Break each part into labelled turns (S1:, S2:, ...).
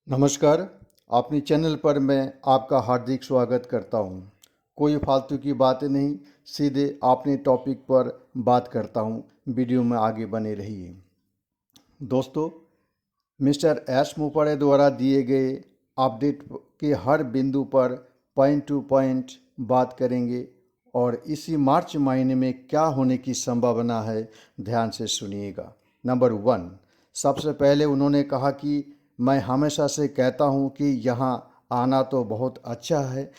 S1: नमस्कार। अपनी चैनल पर मैं आपका हार्दिक स्वागत करता हूं। कोई फालतू की बातें नहीं, सीधे अपने टॉपिक पर बात करता हूं। वीडियो में आगे बने रहिए। दोस्तों, मिस्टर एस मुपड़े द्वारा दिए गए अपडेट के हर बिंदु पर पॉइंट टू पॉइंट बात करेंगे और इसी मार्च महीने में क्या होने की संभावना है, ध्यान से सुनिएगा। नंबर 1, सबसे पहले उन्होंने कहा कि मैं हमेशा से कहता हूं कि यहाँ आना तो बहुत अच्छा है,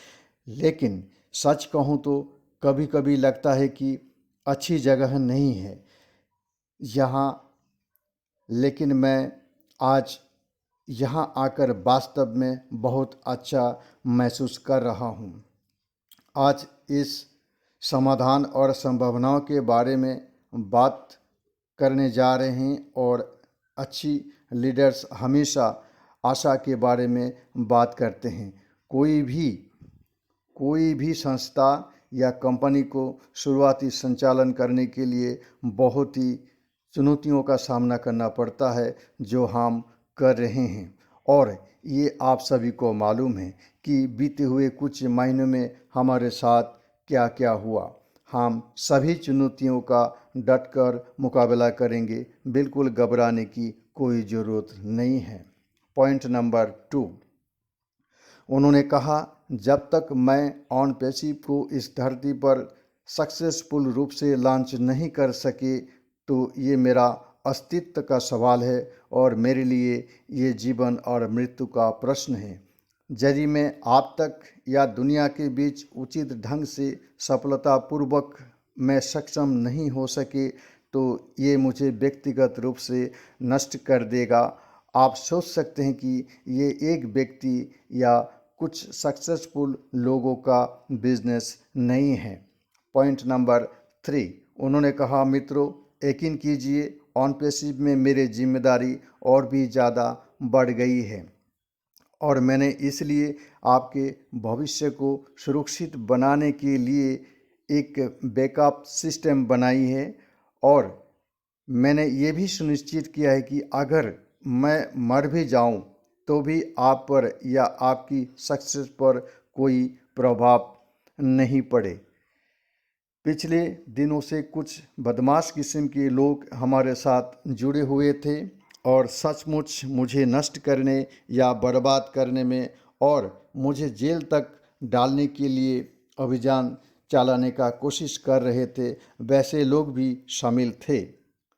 S1: लेकिन सच कहूं तो कभी कभी लगता है कि अच्छी जगह नहीं है यहाँ। लेकिन मैं आज यहाँ आकर वास्तव में बहुत अच्छा महसूस कर रहा हूँ। आज इस समाधान और संभावनाओं के बारे में बात करने जा रहे हैं और अच्छी लीडर्स हमेशा आशा के बारे में बात करते हैं। कोई भी संस्था या कंपनी को शुरुआती संचालन करने के लिए बहुत ही चुनौतियों का सामना करना पड़ता है, जो हम कर रहे हैं। और ये आप सभी को मालूम है कि बीते हुए कुछ महीनों में हमारे साथ क्या क्या हुआ। हम सभी चुनौतियों का डटकर मुकाबला करेंगे, बिल्कुल घबराने की कोई ज़रूरत नहीं है। पॉइंट नंबर 2, उन्होंने कहा, जब तक मैं ऑन पैसिव को इस धरती पर सक्सेसफुल रूप से लॉन्च नहीं कर सके तो ये मेरा अस्तित्व का सवाल है और मेरे लिए ये जीवन और मृत्यु का प्रश्न है। यदि मैं आप तक या दुनिया के बीच उचित ढंग से सफलतापूर्वक मैं सक्षम नहीं हो सके तो ये मुझे व्यक्तिगत रूप से नष्ट कर देगा। आप सोच सकते हैं कि ये एक व्यक्ति या कुछ सक्सेसफुल लोगों का बिजनेस नहीं है। पॉइंट नंबर 3, उन्होंने कहा, मित्रों यकीन कीजिए ऑन पैसिव में मेरी जिम्मेदारी और भी ज़्यादा बढ़ गई है और मैंने इसलिए आपके भविष्य को सुरक्षित बनाने के लिए एक बैकअप सिस्टम बनाई है और मैंने ये भी सुनिश्चित किया है कि अगर मैं मर भी जाऊं तो भी आप पर या आपकी सक्सेस पर कोई प्रभाव नहीं पड़े। पिछले दिनों से कुछ बदमाश किस्म के लोग हमारे साथ जुड़े हुए थे और सचमुच मुझे नष्ट करने या बर्बाद करने में और मुझे जेल तक डालने के लिए अभियान चलाने का कोशिश कर रहे थे। वैसे लोग भी शामिल थे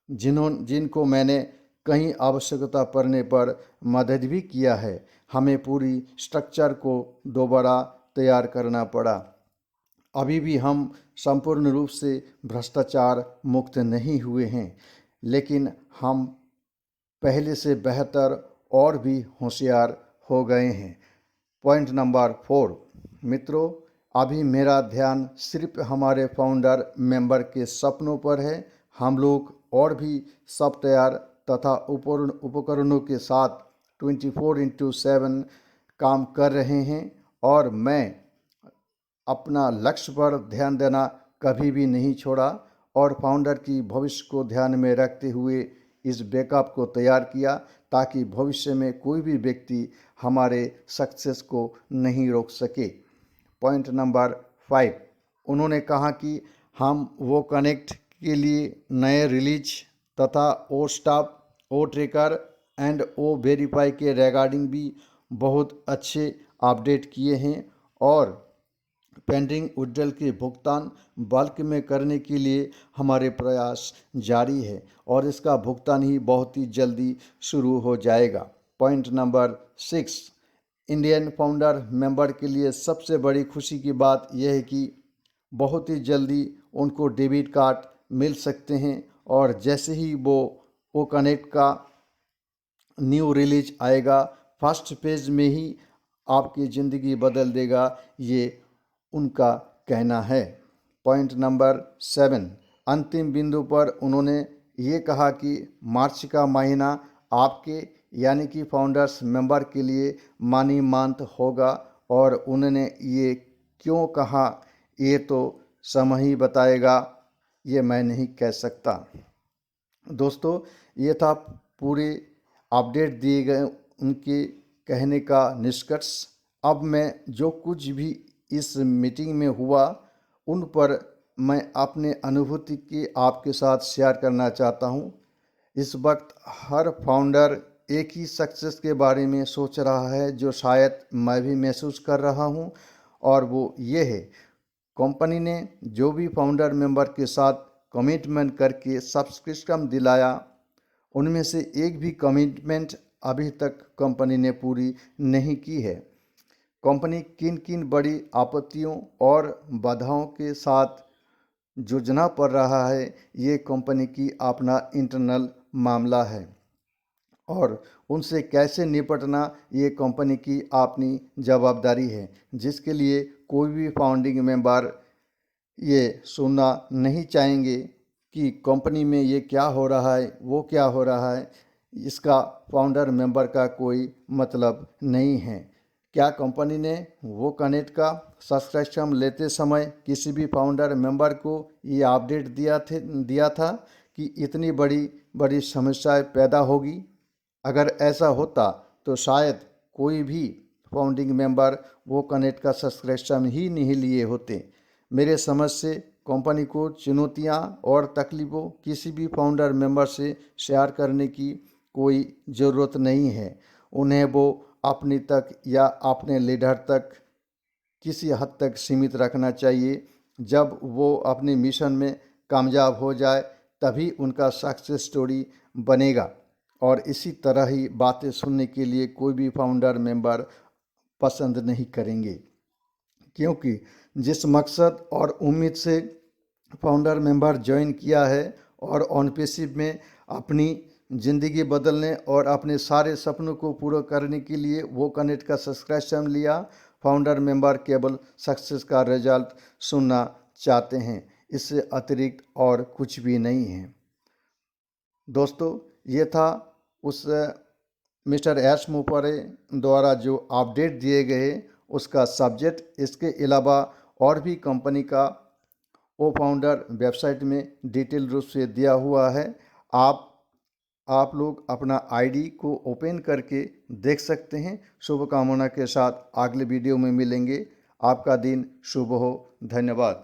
S1: जिनको मैंने कहीं आवश्यकता पड़ने पर मदद भी किया है। हमें पूरी स्ट्रक्चर को दोबारा तैयार करना पड़ा। अभी भी हम संपूर्ण रूप से भ्रष्टाचार मुक्त नहीं हुए हैं, लेकिन हम पहले से बेहतर और भी होशियार हो गए हैं। पॉइंट नंबर 4, मित्रों अभी मेरा ध्यान सिर्फ हमारे फाउंडर मेंबर के सपनों पर है। हम लोग और भी सॉफ्टवेयर तथा उपकरणों के साथ 24/7 काम कर रहे हैं और मैं अपना लक्ष्य पर ध्यान देना कभी भी नहीं छोड़ा और फाउंडर की भविष्य को ध्यान में रखते हुए इस बैकअप को तैयार किया ताकि भविष्य में कोई भी व्यक्ति हमारे सक्सेस को नहीं रोक सके। पॉइंट नंबर 5, उन्होंने कहा कि हम वो कनेक्ट के लिए नए रिलीज तथा O staff O tracker and O verify के रिगार्डिंग भी बहुत अच्छे अपडेट किए हैं और पेंडिंग विड्रॉल के भुगतान बल्क में करने के लिए हमारे प्रयास जारी है और इसका भुगतान ही बहुत ही जल्दी शुरू हो जाएगा। Point number 6, Indian founder member के लिए सबसे बड़ी खुशी की बात यह है कि बहुत ही जल्दी उनको डेबिट कार्ड मिल सकते हैं और जैसे ही वो कनेक्ट का न्यू रिलीज आएगा, फर्स्ट पेज में ही आपकी ज़िंदगी बदल देगा, ये उनका कहना है। पॉइंट नंबर 7, अंतिम बिंदु पर उन्होंने ये कहा कि मार्च का महीना आपके यानी कि फाउंडर्स मेंबर के लिए मनी मंथ होगा और उन्होंने ये क्यों कहा ये तो समय ही बताएगा, ये मैं नहीं कह सकता। दोस्तों, ये था पूरे अपडेट दिए गए उनके कहने का निष्कर्ष, अब मैं जो कुछ भी इस मीटिंग में हुआ उन पर मैं अपने अनुभूति की आपके साथ शेयर करना चाहता हूँ। इस वक्त हर फाउंडर एक ही सक्सेस के बारे में सोच रहा है जो शायद मैं भी महसूस कर रहा हूँ, और वो ये है, कंपनी ने जो भी फाउंडर मेंबर के साथ कमिटमेंट करके सब्सक्रिप्शन दिलाया, उनमें से एक भी कमिटमेंट अभी तक कंपनी ने पूरी नहीं की है। कंपनी किन किन बड़ी आपत्तियों और बाधाओं के साथ जूझना पड़ रहा है, ये कंपनी की अपना इंटरनल मामला है, और उनसे कैसे निपटना ये कंपनी की अपनी जवाबदारी है, जिसके लिए कोई भी फाउंडिंग मेंबर ये सुनना नहीं चाहेंगे कि कंपनी में ये क्या हो रहा है, वो क्या हो रहा है। इसका फाउंडर मेंबर का कोई मतलब नहीं है। क्या कंपनी ने वो कनेक्ट का सब्सक्रिप्शन लेते समय किसी भी फाउंडर मेंबर को ये अपडेट दिया था कि इतनी बड़ी बड़ी समस्याएं पैदा होगी? अगर ऐसा होता तो शायद कोई भी फाउंडिंग मेंबर वो कनेक्ट का सब्सक्रिप्शन ही नहीं लिए होते। मेरे समझ से कंपनी को चुनौतियां और तकलीफ़ों किसी भी फाउंडर मेंबर से शेयर करने की कोई ज़रूरत नहीं है। उन्हें वो अपनी तक या अपने लीडर तक किसी हद तक सीमित रखना चाहिए। जब वो अपने मिशन में कामयाब हो जाए तभी उनका सक्सेस स्टोरी बनेगा, और इसी तरह ही बातें सुनने के लिए कोई भी फाउंडर मेंबर पसंद नहीं करेंगे, क्योंकि जिस मकसद और उम्मीद से फाउंडर मेंबर ज्वाइन किया है और ऑन पेसिव में अपनी ज़िंदगी बदलने और अपने सारे सपनों को पूरा करने के लिए वो कनेक्ट का सब्सक्रिप्शन लिया, फाउंडर मेंबर केवल सक्सेस का रिजल्ट सुनना चाहते हैं। इससे अतिरिक्त और कुछ भी नहीं है। दोस्तों, ये था उस मिस्टर एस मुपरे द्वारा जो अपडेट दिए गए उसका सब्जेक्ट। इसके अलावा और भी कंपनी का वो फाउंडर वेबसाइट में डिटेल रूप से दिया हुआ है। आप लोग अपना आईडी को ओपन करके देख सकते हैं। शुभकामना के साथ अगले वीडियो में मिलेंगे। आपका दिन शुभ हो। धन्यवाद।